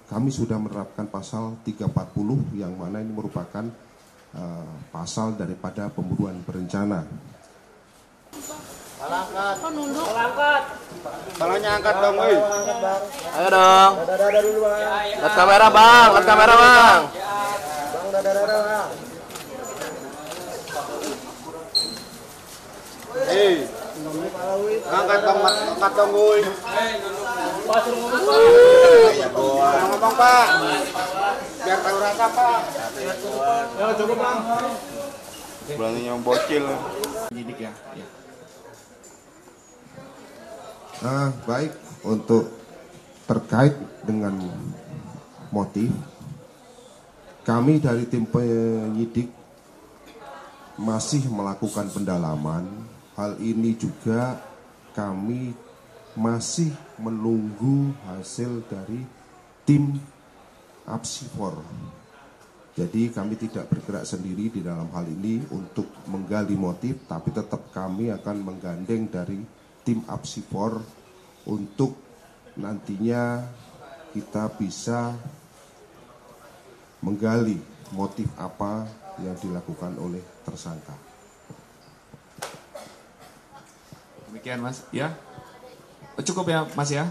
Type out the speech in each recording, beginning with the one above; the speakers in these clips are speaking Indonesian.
kami sudah menerapkan pasal 340 yang mana ini merupakan pasal daripada pembunuhan berencana. Angkat. Nunduk. Angkat. Palanya angkat dong, woi. Ayo dong. Dada dulu, Bang. Lihat kamera, Bang. Lihat kamera, Bang. Bang, dada, Bang. Angkat Bang, angkat dong, woi. Ngomong, Pak. Biar tahu rasa, Pak. Ya, cukup, Bang. Berani yang bocil. Penyidik ya. Baik, untuk terkait dengan motif, kami dari tim penyidik masih melakukan pendalaman. Hal ini juga kami masih menunggu hasil dari tim Apsifor. Jadi kami tidak bergerak sendiri di dalam hal ini untuk menggali motif, tapi tetap kami akan menggandeng dari tim Apsifor untuk nantinya kita bisa menggali motif apa yang dilakukan oleh tersangka. Demikian Mas, ya. Cukup ya Mas ya.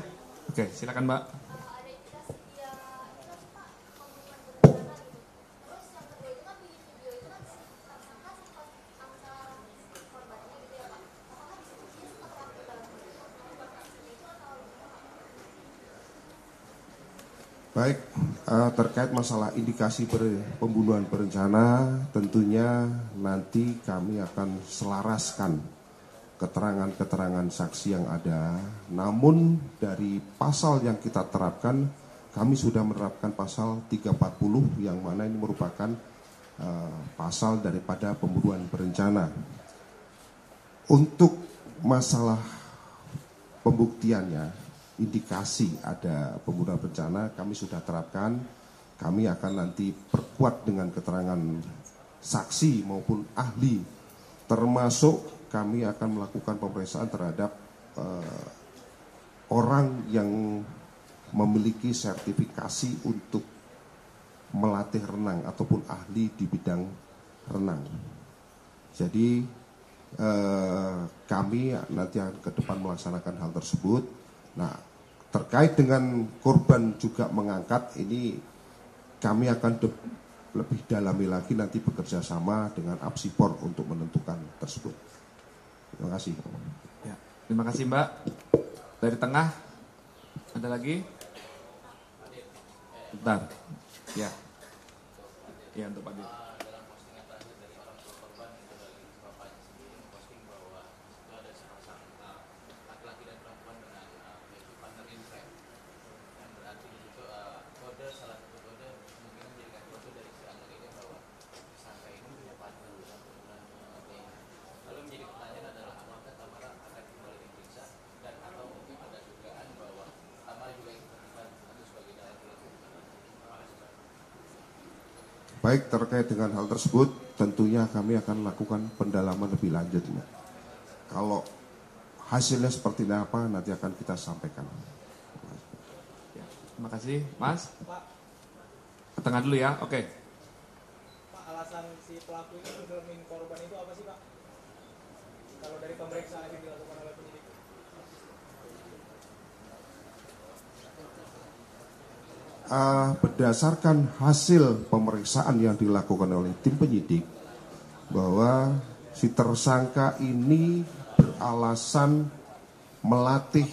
Oke, silakan Mbak. Baik, terkait masalah indikasi pembunuhan berencana, tentunya nanti kami akan selaraskan keterangan-keterangan saksi yang ada. Namun dari pasal yang kita terapkan, kami sudah menerapkan pasal 340 yang mana ini merupakan pasal daripada pembunuhan berencana. Untuk masalah pembuktiannya, indikasi ada pembunuhan berencana kami sudah terapkan. Kami akan nanti perkuat dengan keterangan saksi maupun ahli, termasuk kami akan melakukan pemeriksaan terhadap orang yang memiliki sertifikasi untuk melatih renang ataupun ahli di bidang renang. Jadi kami nanti akan ke depan melaksanakan hal tersebut. Nah, terkait dengan korban juga mengangkat, ini kami akan lebih dalami lagi nanti bekerja sama dengan Apsifor untuk menentukan tersebut. Terima kasih. Ya, terima kasih Mbak. Dari tengah ada lagi? Bentar. Ya. Ya, untuk Pak Dir. Baik, terkait dengan hal tersebut, tentunya kami akan lakukan pendalaman lebih lanjut. Kalau hasilnya seperti apa, nanti akan kita sampaikan. Ya, terima kasih, Mas. Ke tengah dulu ya, oke. Pak, alasan si pelaku itu ngedormin korban itu apa sih Pak? Kalau dari pemeriksaan yang dilakukan oleh penyidik? Berdasarkan hasil pemeriksaan yang dilakukan oleh tim penyidik, bahwa si tersangka ini beralasan melatih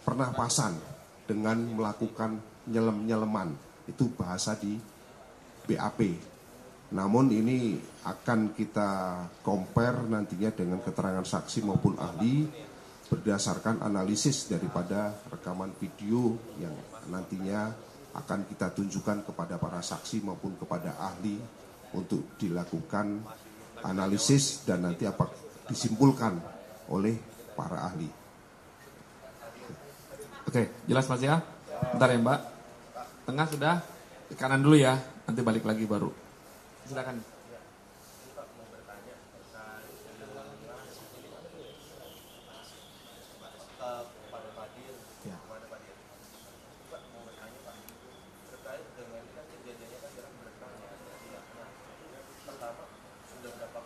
pernapasan dengan melakukan nyelem-nyeleman. Itu bahasa di BAP. Namun ini akan kita compare nantinya dengan keterangan saksi maupun ahli berdasarkan analisis daripada rekaman video yang nantinya akan kita tunjukkan kepada para saksi maupun kepada ahli untuk dilakukan analisis dan nanti apa disimpulkan oleh para ahli. Oke, jelas Mas ya. Bentar ya Mbak. Tengah sudah, ke kanan dulu ya. Nanti balik lagi baru. Silakan.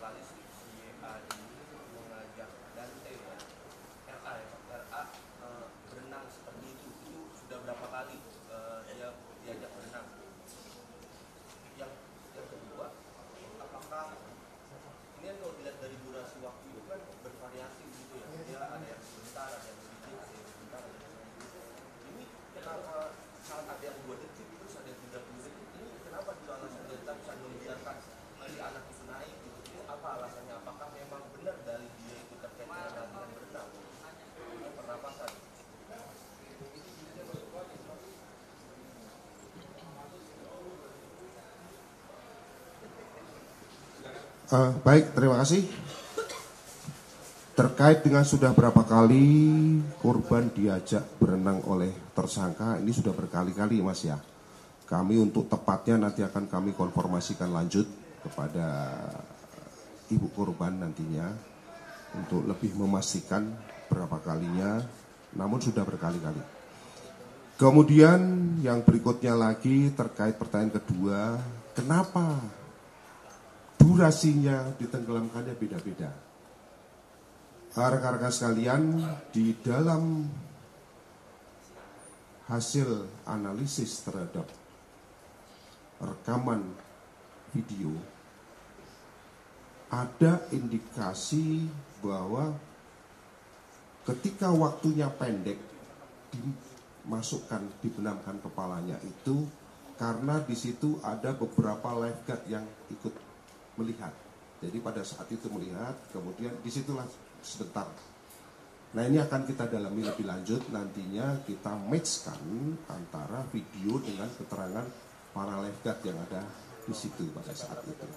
kali si A ini mengajak Dante RA berenang seperti itu sudah berapa kali dia diajak berenang. Yang kedua, apakah ini kan kalau dilihat dari durasi waktu itu kan bervariasi gitu ya, dia ada yang sebentar, ada yang sedikit, ada yang sebentar, ada yang sedikit. Ini kenapa saat ada yang 2 detik terus ada yang 30 detik, ini kenapa juga alasannya kita bisa membiarkan dari anak itu naik gitu? Ini apa alasannya? Apakah memang benar dari dia itu terkait dengan latihan berenang pernapasan? Baik, terima kasih. Terkait dengan sudah berapa kali korban diajak berenang oleh tersangka, ini sudah berkali-kali Mas ya. Kami untuk tepatnya nanti akan kami konfirmasikan lanjut kepada ibu korban nantinya untuk lebih memastikan berapa kalinya, namun sudah berkali-kali. Kemudian yang berikutnya lagi terkait pertanyaan kedua, kenapa durasinya ditenggelamkannya beda-beda? Rekan-rekan sekalian, di dalam hasil analisis terhadap rekaman video ada indikasi bahwa ketika waktunya pendek dimasukkan, dibenamkan kepalanya itu karena di situ ada beberapa lifeguard yang ikut melihat. Jadi pada saat itu melihat, kemudian disitulah sebentar. Nah ini akan kita dalami lebih lanjut, nantinya kita matchkan antara video dengan keterangan para lifeguard yang ada di situ pada saat itu.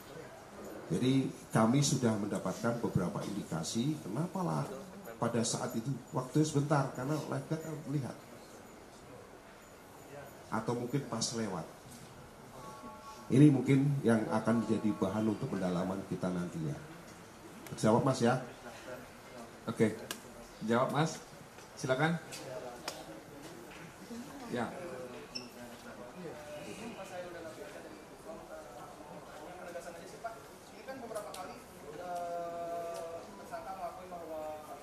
Jadi kami sudah mendapatkan beberapa indikasi kenapa lah pada saat itu waktu sebentar, karena lifeguard melihat atau mungkin pas lewat. Ini mungkin yang akan menjadi bahan untuk pendalaman kita nantinya. Jawab Mas ya. Oke, jawab Mas, silakan. Ya. Ini kan beberapa kali tersangka mengakui bahwa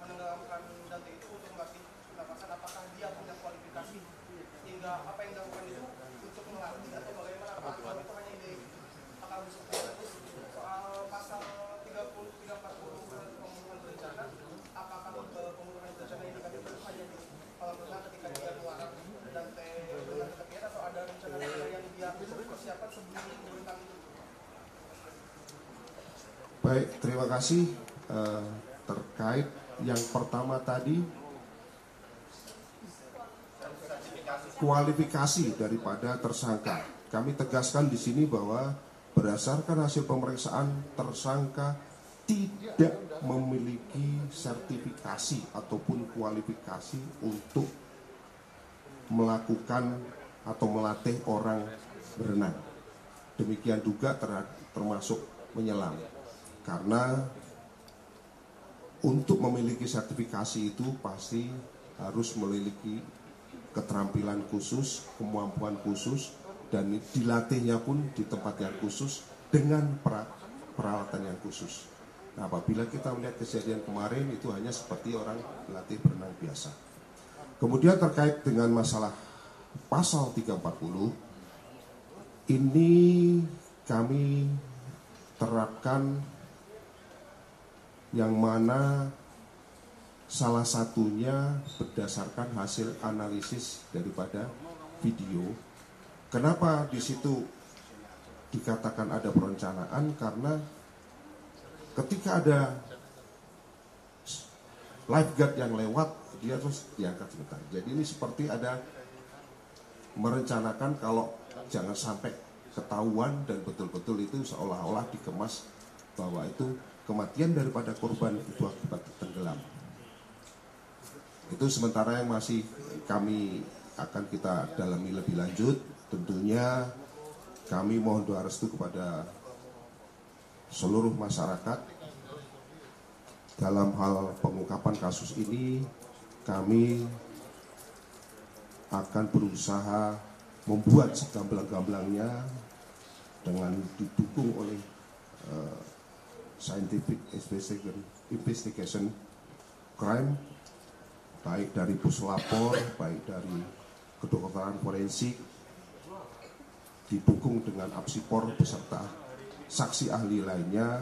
menenggelamkan Dante itu untuk melatih pernapasan. Apakah dia punya kualifikasi hingga apa yang dilakukan itu untuk melatih atau bagaimana? Apakah itu hanya ide akal busuk? Soal pasal 340 pembunuhan berencana, apakah pembunuhan berencana ini kami hanya di kolam renang ketika dia melarang Dante berenang ke tepian, atau ada rencana yang dia persiapkan sebelum berenang itu? Baik, terima kasih. Terkait yang pertama tadi, kualifikasi daripada tersangka. Kami tegaskan di sini bahwa berdasarkan hasil pemeriksaan, tersangka tidak memiliki sertifikasi ataupun kualifikasi untuk melakukan atau melatih orang berenang. Demikian juga termasuk menyelam. Karena untuk memiliki sertifikasi itu pasti harus memiliki keterampilan khusus, kemampuan khusus, dan dilatihnya pun di tempat yang khusus dengan peralatan yang khusus. Nah, apabila kita melihat kejadian kemarin itu hanya seperti orang latih berenang biasa. Kemudian terkait dengan masalah pasal 340, ini kami terapkan yang mana salah satunya berdasarkan hasil analisis daripada video. Kenapa di situ dikatakan ada perencanaan? Karena ketika ada lifeguard yang lewat, dia terus diangkat sebentar. Jadi ini seperti ada merencanakan kalau jangan sampai ketahuan dan betul-betul itu seolah-olah dikemas bahwa itu kematian daripada korban itu akibat tenggelam. Itu sementara yang masih kami akan kita dalami lebih lanjut. Tentunya kami mohon doa restu kepada seluruh masyarakat dalam hal pengungkapan kasus ini. Kami akan berusaha membuat segamblang-gamblangnya dengan didukung oleh scientific investigation crime, baik dari puslapor, baik dari kedokteran forensik, didukung dengan apsipor beserta saksi ahli lainnya,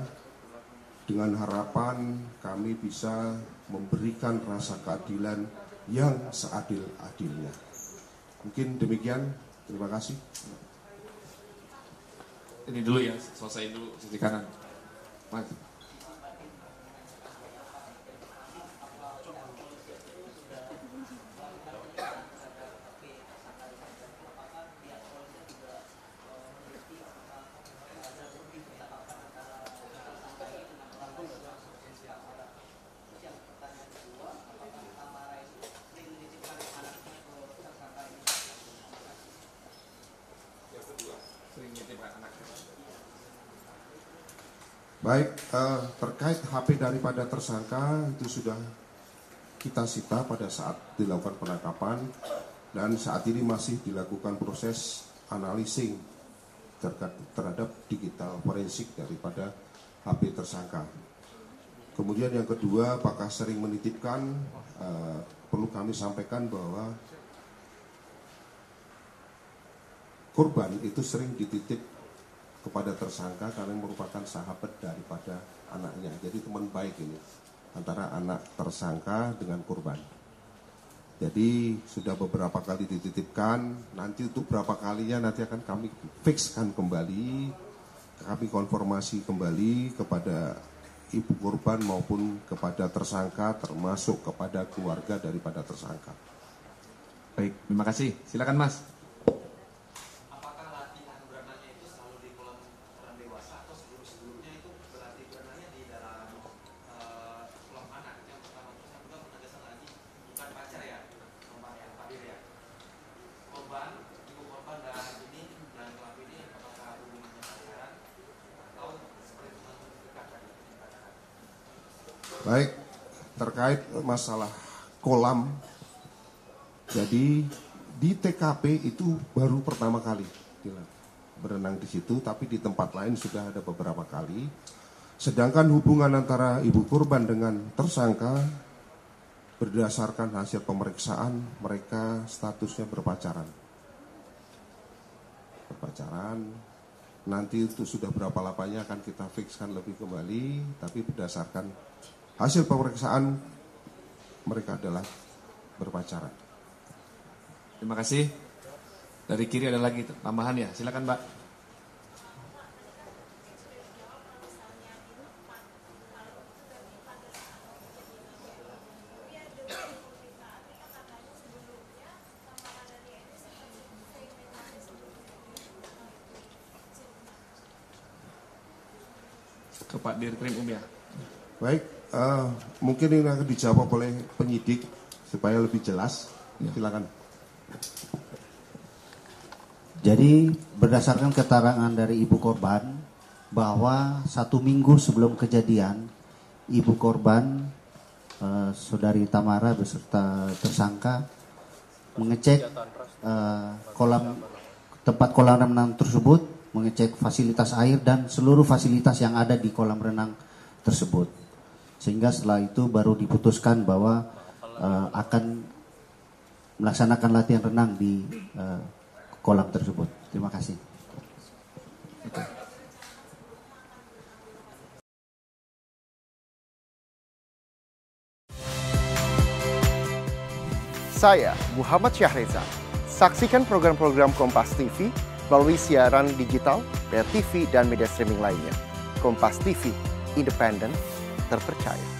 dengan harapan kami bisa memberikan rasa keadilan yang seadil-adilnya. Mungkin demikian, terima kasih. Ini dulu ya, selesai dulu sisi kanan. Mas. Baik, terkait HP daripada tersangka itu sudah kita sita pada saat dilakukan penangkapan dan saat ini masih dilakukan proses analising terhadap digital forensik daripada HP tersangka. Kemudian yang kedua, apakah sering menitipkan, perlu kami sampaikan bahwa korban itu sering dititip kepada tersangka karena merupakan sahabat daripada anaknya. Jadi teman baik ini antara anak tersangka dengan korban. Jadi sudah beberapa kali dititipkan, nanti untuk berapa kalinya nanti akan kami fixkan kembali, kami konfirmasi kembali kepada ibu korban maupun kepada tersangka, termasuk kepada keluarga daripada tersangka. Baik, terima kasih. Silakan Mas. Baik, terkait masalah kolam, jadi di TKP itu baru pertama kali berenang di situ, tapi di tempat lain sudah ada beberapa kali. Sedangkan hubungan antara ibu korban dengan tersangka berdasarkan hasil pemeriksaan mereka statusnya berpacaran. Nanti itu sudah berapa lapanya akan kita fixkan lebih kembali, tapi berdasarkan hasil pemeriksaan mereka adalah berpacaran. Terima kasih. Dari kiri ada lagi tambahan ya, silakan Mbak. Ke Pak Dirkrim ya. Baik, mungkin ini akan dijawab oleh penyidik supaya lebih jelas. Silakan. Jadi berdasarkan keterangan dari ibu korban bahwa 1 minggu sebelum kejadian ibu korban saudari Tamara beserta tersangka mengecek tempat kolam renang tersebut, mengecek fasilitas air dan seluruh fasilitas yang ada di kolam renang tersebut. Sehingga setelah itu baru diputuskan bahwa akan melaksanakan latihan renang di kolam tersebut. Terima kasih. Saya Muhammad Syahreza. Saksikan program-program Kompas TV melalui siaran digital, pay TV, dan media streaming lainnya. Kompas TV, independen, terpercaya.